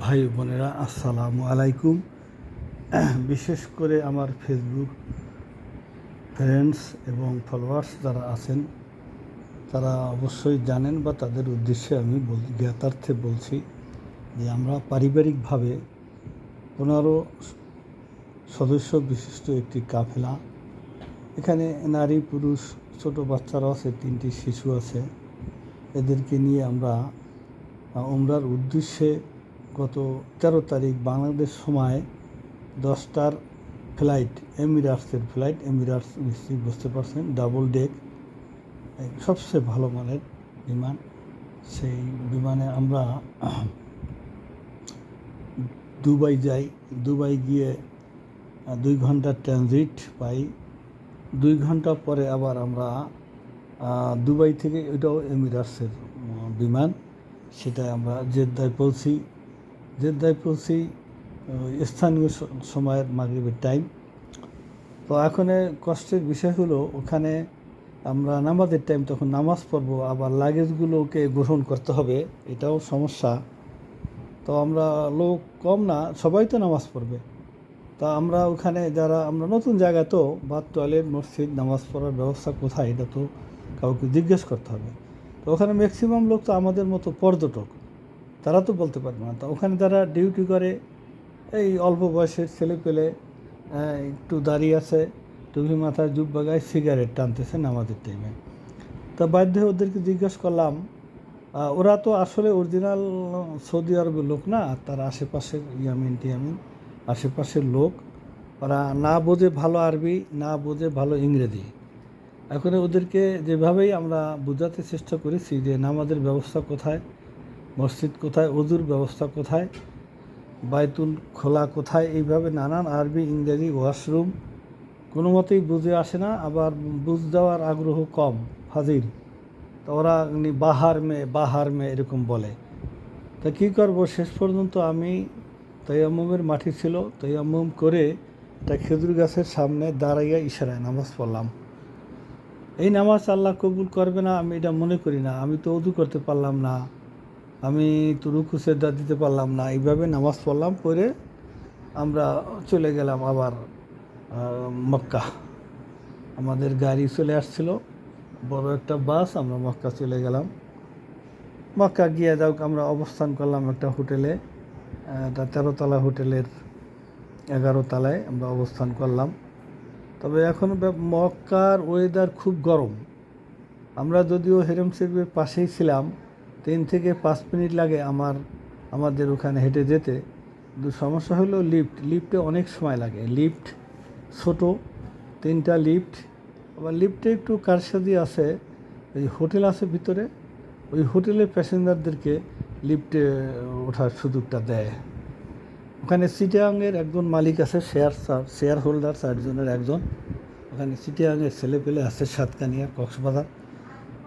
ভাই বোনেরা, আসসালামু আলাইকুম। বিশেষ করে আমার ফেসবুক ফ্রেন্ডস এবং ফলোয়ার্স যারা আছেন তারা অবশ্যই জানেন, বা তাদের উদ্দেশ্যে আমি জ্ঞাতার্থে বলছি যে আমরা পারিবারিকভাবে 15 সদস্য বিশিষ্ট একটি কাফেলা, এখানে নারী পুরুষ ছোট বাচ্চারা আছে, 3টি শিশু আছে, এদেরকে নিয়ে আমরা উমরার উদ্দেশ্যে গত 13 তারিখ বাংলাদেশ সময় 10টার ফ্লাইট, এমিরাটসের ফ্লাইট, এমিরাটস নিশ্চয়ই বুঝতে পারছেন, ডাবল ডেক, সবচেয়ে ভালো মানের বিমান। সেই বিমানে আমরা দুবাই যাই। দুবাই গিয়ে 2 ঘন্টার ট্রানজিট পাই। 2 ঘন্টা পরে আবার আমরা দুবাই থেকে, এটাও এমিরাটসের বিমান, সেটা আমরা জেদ্দায় পৌঁছি স্থানীয় সময়ের মাগরিবের টাইম। তো এখন কষ্টের বিষয় হলো, ওখানে আমরা নামাজের টাইম, তখন নামাজ পড়বো, আবার লাগেজগুলোকে গ্রহণ করতে হবে, এটাও সমস্যা। তো আমরা লোক কম না, সবাই তো নামাজ পড়বে। তা আমরা ওখানে যারা, আমরা নতুন জায়গা, তো বাথ, টয়লেট, মসজিদ, নামাজ পড়ার ব্যবস্থা কোথায়, এটা তো কাউকে জিজ্ঞেস করতে হবে। তো ওখানে ম্যাক্সিমাম লোক তো আমাদের মতো পর্যটক, তারা তো বলতে পারবে না। তো ওখানে যারা ডিউটি করে, এই অল্প বয়সের ছেলে পেলে একটু দাঁড়িয়ে আছে, টুপি মাথায়, জুব্বা গায়ে, সিগারেট টানতেছে নামাজের টাইমে। তা বাধ্য হয়ে ওদেরকে জিজ্ঞেস করলাম, ওরা তো আসলে অরিজিনাল সৌদি আরবের লোক না, তার আশেপাশের টিয়ামিন আশেপাশের লোক। ওরা না বোঝে ভালো আরবি, না বোঝে ভালো ইংরেজি। এখন ওদেরকে যেভাবেই আমরা বোঝাতে চেষ্টা করেছি যে নামাজের ব্যবস্থা কোথায়, মসজিদ কোথায়, ওযুর ব্যবস্থা কোথায়, বাইতুল খোলা কোথায়, এইভাবে নানান আরবি ইংরেজি, ওয়াশরুম, কোনো মতেই বুঝে আসে না। আবার বুঝ দেওয়ার আগ্রহ কম, ফাজিল। তো ওরা বাহার মে এরকম বলে। তা কী করবো, শেষ পর্যন্ত আমি, তায়াম্মুমের মাটি ছিল, তায়াম্মুম করে একটা খেজুর গাছের সামনে দাঁড়াইয়া ইশারায় নামাজ পড়লাম। এই নামাজ আল্লাহ কবুল করবে না আমি এটা মনে করি না। আমি তো ওযু করতে পারলাম না, আমি তো রুকু সেজদা দিতে পারলাম না। এইভাবে নামাজ পড়লাম, পরে আমরা চলে গেলাম আবার মক্কা। আমাদের গাড়ি চলে আসছিল, বড় একটা বাস, আমরা মক্কা চলে গেলাম। মক্কা গিয়ে যাওক আমরা অবস্থান করলাম একটা হোটেলে, একটা 13 তলা হোটেলের 11 তলায় আমরা অবস্থান করলাম। তবে এখন মক্কার ওয়েদার খুব গরম। আমরা যদিও হেরেম শরীফের পাশেই ছিলাম, 3 থেকে 5 মিনিট লাগে আমাদের ওখানে হেঁটে যেতে। কিন্তু সমস্যা হলো লিফটে অনেক সময় লাগে। লিফট ছোট, 3টা লিফট, আবার লিফটে একটু কারসাজি আছে। এই হোটেল আছে ভিতরে, ওই হোটেলের প্যাসেঞ্জারদেরকে লিফটে ওঠার সুযোগটা দেয়। ওখানে চিটাগাংয়ের একজন মালিক আছে, শেয়ার হোল্ডার 4 জনের একজন। ওখানে চিটাগাংয়ের ছেলে পেলে আছে, সাতকানিয়া, কক্সবাজার।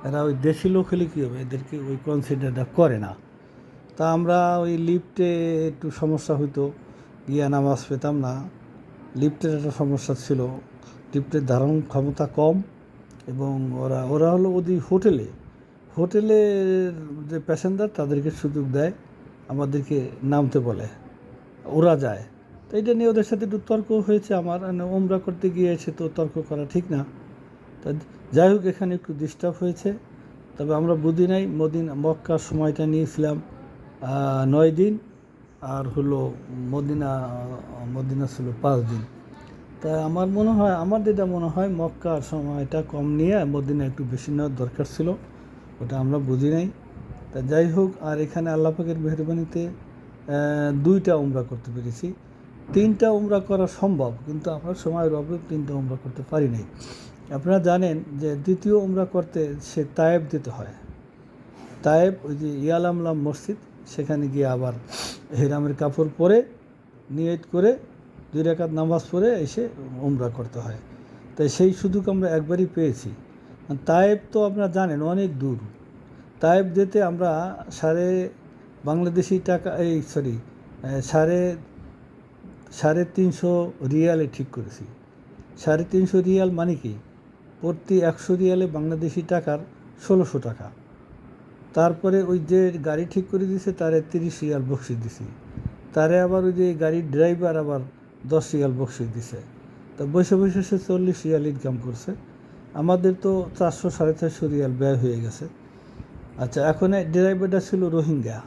এরা ওই দেশি লোক হলে কী হবে, এদেরকে ওই কনসিডারটা করে না। তা আমরা ওই লিফটে একটু সমস্যা হইতো, গিয়া নামাজ পেতাম না। লিফটের একটা সমস্যা ছিল, লিফটের ধারণ ক্ষমতা কম, এবং ওরা হলো ওই হোটেলের যে প্যাসেঞ্জার তাদেরকে সুযোগ দেয়, আমাদেরকে নামতে বলে, ওরা যায়। তো এটা নিয়ে ওদের সাথে একটু তর্ক হয়েছে আমার। ওমরা করতে গিয়েছে, তো তর্ক করা ঠিক না। তা যাই হোক, এখানে একটু ডিস্টার্ব হয়েছে। তবে আমরা বুঝি নাই, মক্কার সময়টা নিয়েছিলাম 9 দিন, আর হলো মদিনা ছিল 5 দিন। তা আমার যেটা মনে হয় মক্কার সময়টা কম নিয়ে মদিনা একটু বেশি নেওয়ার দরকার ছিল, ওটা আমরা বুঝি নাই। তা যাই হোক, আর এখানে আল্লাহ পাকের মেহরবানিতে 2টা উমরা করতে পেরেছি। 3টা উমরা করা সম্ভব, কিন্তু আমরা সময়ের অভাবে 3টা উমরা করতে পারি নাই। আপনারা জানেন যে দ্বিতীয় উমরা করতে সে তায়েব যেতে হয়। তায়েব, ওই যে ইয়ালামলাম মসজিদ, সেখানে গিয়ে আবার হেরামের কাপড় পরে নিয়ত করে 2 রাকাত নামাজ পড়ে এসে উমরা করতে হয়। তাই সেই সুযোগ আমরা একবারই পেয়েছি। তায়েব তো আপনারা জানেন অনেক দূর। তায়েব যেতে আমরা বাংলাদেশি টাকা, সাড়ে 300 রিয়ালে ঠিক করেছি। 350 রিয়াল মানে কি, প্রতি 100 রিয়ালে বাংলাদেশি টাকার 1600 টাকা। তারপরে ওই যে গাড়ি ঠিক করে দিয়েছে তারে 30 রিয়াল বকশিশ দিছি। তারে আবার ওই যে গাড়ির ড্রাইভার আবার 10 রিয়াল বকশিশ দিছে। তো বসে বসে সে 40 রিয়াল ইনকাম করছে। আমাদের তো 400 450 রিয়াল ব্যয় হয়ে গেছে। আচ্ছা, এখন এই ড্রাইভারটা ছিল রোহিঙ্গা।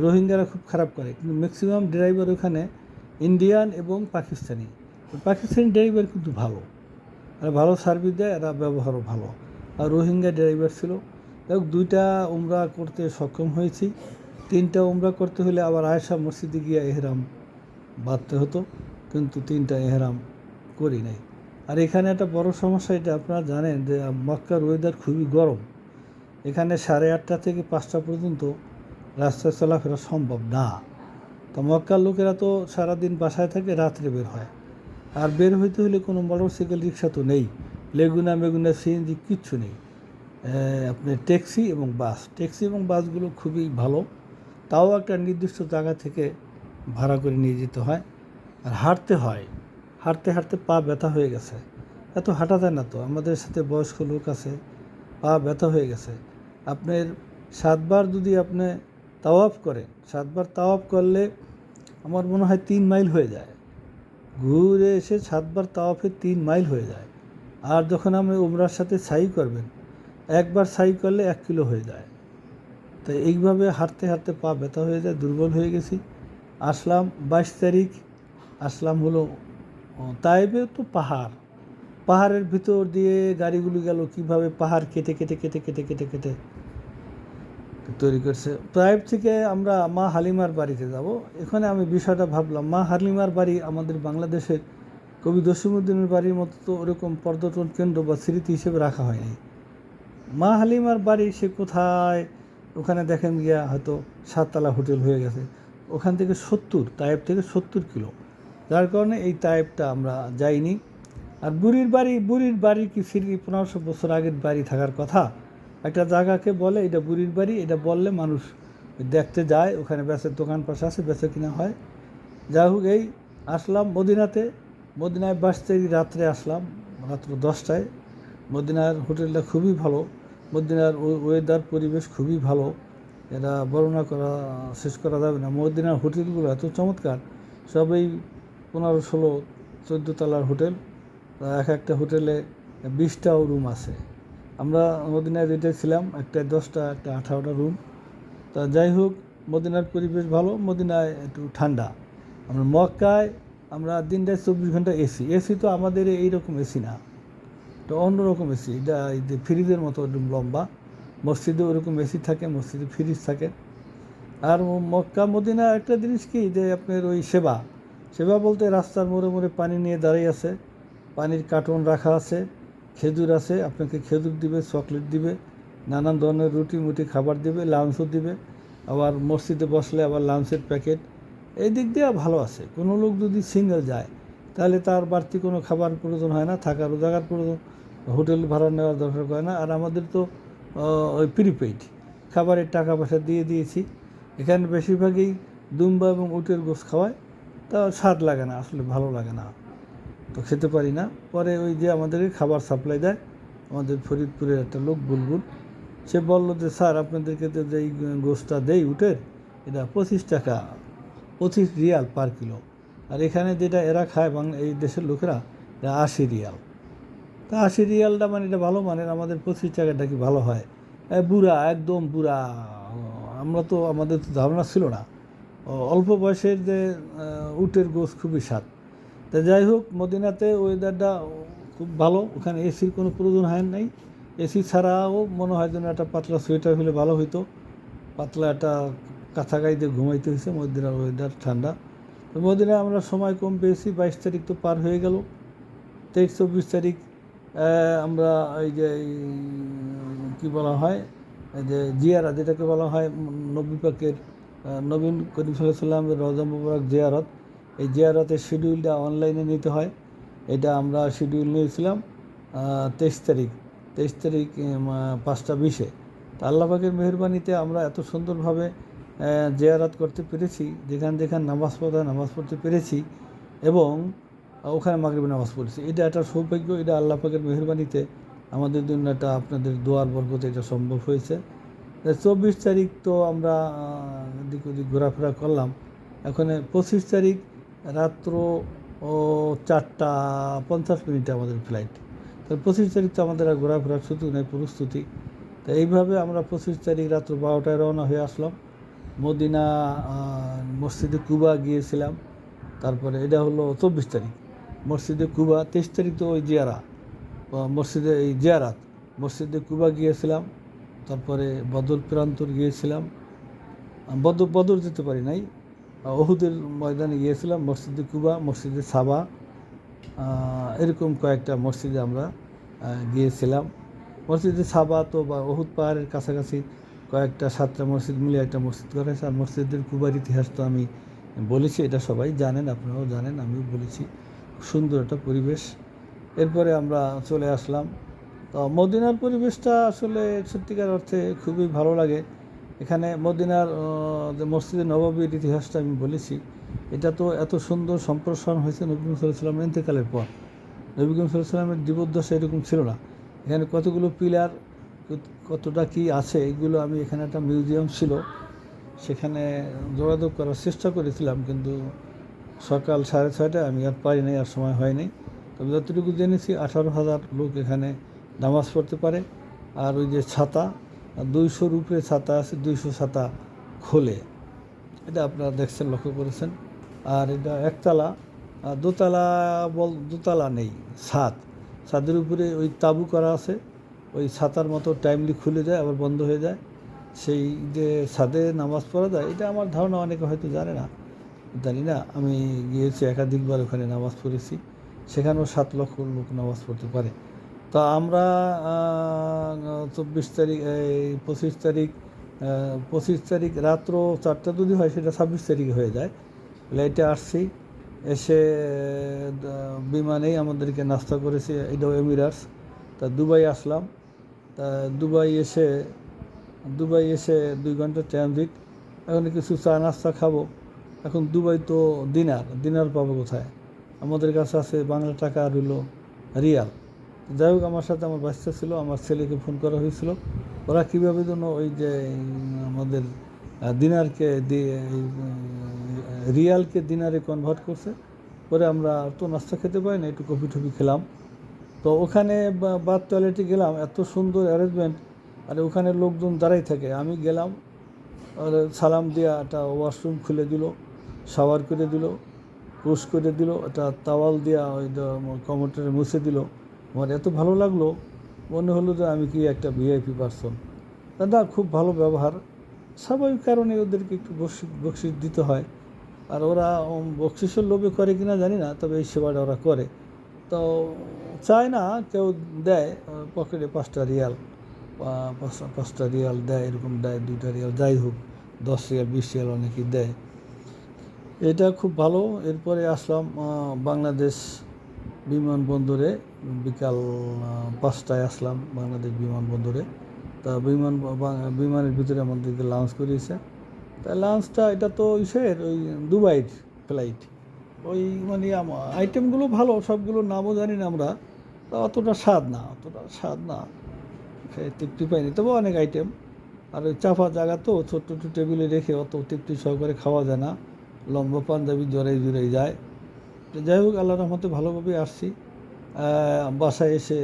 রোহিঙ্গারা খুব খারাপ করে, কিন্তু ম্যাক্সিমাম ড্রাইভার ওখানে ইন্ডিয়ান এবং পাকিস্তানি। পাকিস্তানি ড্রাইভার কিন্তু ভালো, এরা ভালো সার্ভিস দেয়, এরা ব্যবহারও ভালো। আর রোহিঙ্গা ড্রাইভার ছিল। এবং 2টা উমরা করতে সক্ষম হয়েছি। 3টা উমরা করতে হলে আবার আয়েশা মসজিদে গিয়ে এহরাম বাঁধতে হতো, কিন্তু 3টা এহরাম করি নাই। আর এখানে একটা বড় সমস্যা, এটা আপনারা জানেন যে মক্কার ওয়েদার খুবই গরম। এখানে 8:30 থেকে 5টা পর্যন্ত রাস্তায় চলাফেরা সম্ভব না। তো মক্কার লোকেরা তো সারাদিন বাসায় থাকে, রাত্রে বের হয়। আর বের হইতে হলে কোনো মোটরসাইকেল রিক্সা তো নেই, লেগুনা মেগুনা সিএনজি কিচ্ছু নেই। আপনার ট্যাক্সি এবং বাসগুলো খুবই ভালো, তাও একটা নির্দিষ্ট জায়গা থেকে ভাড়া করে নিয়ে যেতে হয়। আর হাঁটতে হয়, হাঁটতে হাঁটতে পা ব্যথা হয়ে গেছে। এত হাঁটা যায় না তো, আমাদের সাথে বয়স্ক লোক আছে, পা ব্যথা হয়ে গেছে। আপনার 7বার যদি আপনি তাওয়াফ করেন, 7বার তাওয়াফ করলে আমার মনে হয় 3 মাইল হয়ে যায়। ঘুরে এসে 7বার তাওয়াফে 3 মাইল হয়ে যায়। আর যখন আপনি উমরার সাথে সাই করবেন, একবার সাই করলে 1 কিলো হয়ে যায়। তো এইভাবে হাঁটতে হাঁটতে পা ব্যথা হয়ে যায়, দুর্বল হয়ে গেছি। আসলাম 22 তারিখ, আসলাম হলো তাইবে। তো পাহাড়ের ভিতর দিয়ে গাড়িগুলি গেল, কীভাবে পাহাড় কেটে কেটে কেটে কেটে কেটে কেটে তৈরি করছে। তাইব থেকে আমরা মা হালিমার বাড়িতে যাব। এখানে আমি বিষয়টা ভাবলাম, মা হালিমার বাড়ি আমাদের বাংলাদেশের কবি জসিমউদ্দিনের বাড়ির মতো তো ওরকম পর্যটন কেন্দ্র বা স্মৃতি হিসেবে রাখা হয়নি। মা হালিমার বাড়ি সে কোথায়, ওখানে দেখেন গিয়া হয়তো 7তলা হোটেল হয়ে গেছে। ওখান থেকে তাইব থেকে 70 কিলো, যার কারণে এই তাইবটা আমরা যাইনি। আর বুড়ির বাড়ি কি 1500 বছর আগের বাড়ি থাকার কথা। একটা জায়গাকে বলে এটা বুড়ির বাড়ি, এটা বললে মানুষ দেখতে যায়, ওখানে বেচের দোকান পাশে আছে, বেচে কিনা হয়। যাই হোক, এই আসলাম মদিনায় 22 তারিখ রাত্রে আসলাম, রাত্র 10টায়। মদিনার হোটেলটা খুবই ভালো, মদিনার ওয়েদার পরিবেশ খুবই ভালো, এটা বর্ণনা করা শেষ করা যাবে না। মদিনার হোটেলগুলো এত চমৎকার, সবই 15, 16, 14 তলার হোটেল। একটা হোটেলে 20টাও রুম আছে। আমরা মদিনায় যেটা ছিলাম, একটা 10টা, একটা 18টা রুম। তা যাই হোক, মদিনার পরিবেশ ভালো, মদিনায় একটু ঠান্ডা। আমরা মক্কায় আমরা দিনটায় 24 ঘন্টা এসি তো আমাদের এইরকম এসি না, তো অন্যরকম এসি, এটা এই যে ফ্রিজের মতো একদম লম্বা। মসজিদে ওরকম এসি থাকে, মসজিদে ফ্রিজ থাকে। আর মক্কা মদিনা একটা জিনিস কি, যে আপনার ওই সেবা বলতে রাস্তার মোড়ে মোড়ে পানি নিয়ে দাঁড়িয়ে আছে, পানির কার্টন রাখা আছে, খেজুর আছে, আপনাকে খেজুর দিবে, চকলেট দিবে, নানান ধরনের রুটি মুটি খাবার দিবে, লাঞ্চও দিবে। আবার মসজিদে বসলে আবার লাঞ্চের প্যাকেট। এই দিক দিয়ে ভালো আছে। কোনো লোক যদি সিঙ্গেল যায় তাহলে তার বাড়তি কোনো খাবার প্রয়োজন হয় না, থাকারও জায়গার প্রয়োজন, হোটেল ভাড়া নেওয়ার দরকার হয় না। আর আমাদের তো ওই প্রিপেইড খাবারের টাকা পয়সা দিয়ে দিয়েছি। এখানে বেশিরভাগই দুম্বা এবং উটের গোশ খাওয়ায়, তা স্বাদ লাগে না, আসলে ভালো লাগে না, তো খেতে পারি না। পরে ওই যে আমাদেরকে খাবার সাপ্লাই দেয় আমাদের ফরিদপুরের একটা লোক বুলবুল, সে বললো যে স্যার আপনাদেরকে তো যেই গোশটা দেই উটের, এটা 25 টাকা, 25 রিয়াল পার কিলো। আর এখানে যেটা এরা খায় এই দেশের লোকেরা, এটা 80 রিয়াল। তা 80 রিয়ালটা মানে এটা ভালো মানের, আমাদের 25 টাকাটা কি ভালো হয়? বুড়া, একদম বুড়া। আমাদের তো ধারণা ছিল না, অল্প বয়সের যে উটের গোশ খুবই স্বাদ। তা যাই হোক, মদিনাতে ওয়েদারটা খুব ভালো, ওখানে এসির কোনো প্রয়োজন হয় নাই। এসি ছাড়াও মনে হয় যেন একটা পাতলা সোয়েটার হলে ভালো হইতো, পাতলা একটা কাঁথা গাইতে ঘুমাইতে হয়েছে। মদিনার ওয়েদার ঠান্ডা। তো মদিনায় আমরা সময় কম পেয়েছি, 22 তারিখ তো পার হয়ে গেল। 23, 24 তারিখ আমরা এই যে কী বলা হয়, এই যে জিয়ারত, যেটাকে বলা হয় নবী পাকের নবীন করিম সাল্লাল্লাহু আলাইহি ওয়াসাল্লামের রওজা মুবারক জিয়ারত। এই জিয়ারতের শিডিউলটা অনলাইনে নিতে হয়, এটা আমরা শিডিউল নিয়েছিলাম 23 তারিখ 5টা 20-এ। তা আল্লাহ পাকের মেহেরবানিতে আমরা এত সুন্দরভাবে জিয়ারত করতে পেরেছি, যেখানে নামাজ পড়তে পেরেছি, এবং ওখানে মাগরিবের নামাজ পড়েছি। এটা একটা সৌভাগ্য, এটা আল্লাহ পাকের মেহেরবানিতে আমাদের জন্য, এটা আপনাদের দোয়ার বরকতে এটা সম্ভব হয়েছে। 24 তারিখ তো আমরা এদিক ওদিক ঘোরাফেরা করলাম। এখন 25 তারিখ রাত্র 4:50 আমাদের ফ্লাইট। তো 25 তারিখ তো আমাদের আর ঘোরাফেরার সুযোগ নেই, প্রস্তুতি। তো এইভাবে আমরা 25 তারিখ রাত্র 12টায় রওনা হয়ে আসলাম। মদিনা মসজিদে কুবা গিয়েছিলাম। তারপরে এটা হলো 24 তারিখ মসজিদে কুবা। 23 তারিখ তো ওই মসজিদে এই জিয়ারাত মসজিদে কুবা গিয়েছিলাম। তারপরে বদর প্রান্তর গিয়েছিলাম। বদর যেতে পারি নাই, ওহুদের ময়দানে গিয়েছিলাম, মসজিদে কুবা, মসজিদে সাবা, এরকম কয়েকটা মসজিদে আমরা গিয়েছিলাম। মসজিদে সাবা তো বা ওহুদ পাহাড়ের কাছাকাছি কয়েকটা 7টা মসজিদ মিলে একটা মসজিদ করা হয়েছে। আর মসজিদের কুবার ইতিহাস তো আমি বলেছি, এটা সবাই জানেন, আপনারাও জানেন, আমিও বলেছি। সুন্দর একটা পরিবেশ। এরপরে আমরা চলে আসলাম। তো মদিনার পরিবেশটা আসলে সত্যিকার অর্থে খুবই ভালো লাগে। এখানে মদিনার যে মসজিদে নববীর ইতিহাসটা আমি বলেছি, এটা তো এত সুন্দর সম্প্রসারণ হয়েছে নবী করিম সাল্লাল্লাহু আলাইহি ওয়াসাল্লামের ইন্তেকালের পর। নবী করিম সাল্লাল্লাহু আলাইহি ওয়াসাল্লামের জীবদ্দশা এরকম ছিল না। এখানে কতগুলো পিলার, কতটা কি আছে, এগুলো আমি এখানে একটা মিউজিয়াম ছিল, সেখানে যোগাযোগ করার চেষ্টা করেছিলাম, কিন্তু সকাল 6:30টায় আমি আর পারি নাই, আর সময় হয়নি। তবে যতটুকু জেনেছি 18,000 লোক এখানে নামাজ পড়তে পারে। আর ওই যে ছাতা, 200-র উপরে ছাতা আছে, 200 ছাতা খোলে, এটা আপনারা দেখছেন, লক্ষ্য করেছেন। আর এটা একতলা, দোতলা নেই, ছাদের উপরে ওই তাঁবু করা আছে, ওই ছাতার মতো টাইমলি খুলে যায় আবার বন্ধ হয়ে যায়। সেই যে ছাদে নামাজ পড়া যায়, এটা আমার ধারণা অনেকে হয়তো জানি না। আমি গিয়েছি একাধিকবার, ওখানে নামাজ পড়েছি। সেখানেও 7 লক্ষ লোক নামাজ পড়তে পারে। তো আমরা 24 তারিখ, এই 25 তারিখ রাত্র 4টা যদি হয়, সেটা 26 তারিখে হয়ে যায়। ফ্লাইটে আসছি, এসে বিমানেই আমাদেরকে নাস্তা করেছে, এটাও এমিরাটস। তা দুবাই আসলাম। তা দুবাই এসে 2 ঘন্টা ট্রানজিট। এখন কিছু চা নাস্তা খাবো। এখন দুবাই তো দিনার পাবো কোথায়? আমাদের কাছে আছে বাংলা টাকা আর হলো রিয়াল। যাই হোক, আমার সাথে আমার বাচ্চা ছিল, আমার ছেলেকে ফোন করা হয়েছিল। ওরা কীভাবে যেন ওই যে আমাদের দিনারকে রিয়ালকে দিনারে কনভার্ট করছে। পরে আমরা তো নাস্তা খেতে পারি না, একটু কফি টফি খেলাম। তো ওখানে বাথ টয়লেটে গেলাম, এত সুন্দর অ্যারেঞ্জমেন্ট। আর ওখানে লোকজন দাঁড়াই থাকে। আমি গেলাম, আর সালাম দিয়া একটা ওয়াশরুম খুলে দিল, শাওয়ার করে দিল, পুশ করে দিল, একটা তাওয়াল দিয়া ওই কমোডটারে মুছে দিল। আমার এত ভালো লাগলো, মনে হলো যে আমি কি একটা ভিআইপি পার্সন। দাদা খুব ভালো ব্যবহার। স্বাভাবিক কারণে ওদেরকে একটু বকশিস দিতে হয়। আর ওরা বকশিসের লোভে করে কিনা জানি না, তবে এই সেবাটা ওরা করে। তো চায় না কেউ দেয়, পকেটে 5টা রিয়াল, 5টা রিয়াল দেয়, এরকম দেয়, 2টা রিয়াল, যাই হোক 10 রিয়াল 20 রিয়াল অনেকেই দেয়। এটা খুব ভালো। এরপরে আসলাম বাংলাদেশ বিমানবন্দরে, বিকাল 5টায় আসলাম বাংলাদেশ বিমানবন্দরে। তা বিমানের ভিতরে আমাদেরকে লাঞ্চ করিয়েছে। তা লাঞ্চটা, এটা তো ওই দুবাইয়ের ফ্লাইট, ওই মানে আইটেমগুলো ভালো, সবগুলোর নামও জানি না আমরা। তা অতটা স্বাদ না, তৃপ্তি পাইনি, তবে অনেক আইটেম। আর ওই চাপা জায়গা তো, ছোট্ট ছোট্ট টেবিলে রেখে অত তৃপ্তি সহকারে খাওয়া যায় না, লম্বা পাঞ্জাবি জড়াই যায়। তো যাই হোক, আল্লাহর রহমতে ভালোভাবে আসছি। বাসায় এসে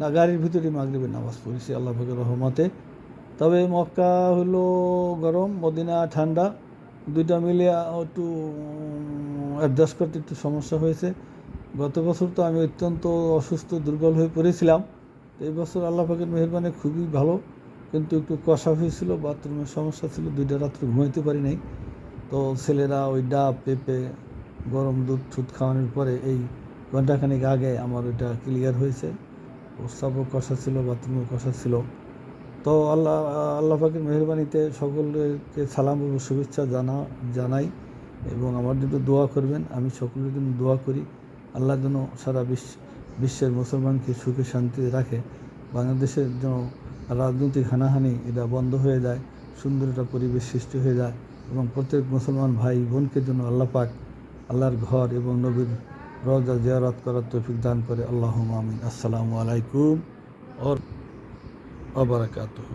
না, গাড়ির ভিতরে মাগরিবের নামাজ পড়েছি আল্লাহ পাকের রহমতে। তবে মক্কা হলো গরম, মদিনা ঠান্ডা, দুইটা মিলে একটু অ্যাডজাস্ট করতে একটু সমস্যা হয়েছে। গত বছর তো আমি অত্যন্ত অসুস্থ, দুর্বল হয়ে পড়েছিলাম। তো এই বছর আল্লাহ পাকের মেহেরবানি খুবই ভালো, কিন্তু একটু কষা হয়েছিল, বাথরুমের সমস্যা ছিল, 2টা রাত্রে ঘুমাইতে পারি নাই। তো ছেলেরা ওই ডাব, পেঁপে, গরম দুধ খাওয়ানোর পরে এই ঘন্টাখানেক আগে আমার ওইটা ক্লিয়ার হয়েছে। প্রস্রাবও কষা ছিল, বাথরুমও কষা ছিল। তো আল্লাহ পাকের মেহেরবানিতে সকলকে সালাম ও শুভেচ্ছা জানাই, এবং আমার জন্য দোয়া করবেন। আমি সকলের জন্য দোয়া করি, আল্লাহ যেন সারা বিশ্বের মুসলমানকে সুখে শান্তিতে রাখে। বাংলাদেশের যেন রাজনৈতিক হানাহানি এটা বন্ধ হয়ে যায়, সুন্দর একটা পরিবেশ সৃষ্টি হয়ে যায়, এবং প্রত্যেক মুসলমান ভাই বোনকে জন্য আল্লাহ পাক আল্লাহর ঘর এবং নবীর রওজা জিয়ারত করার তৌফিক দান করে। আল্লাহুম্মা আমিন। আসসালামু আলাইকুম ওয়া বারাকাতুহু।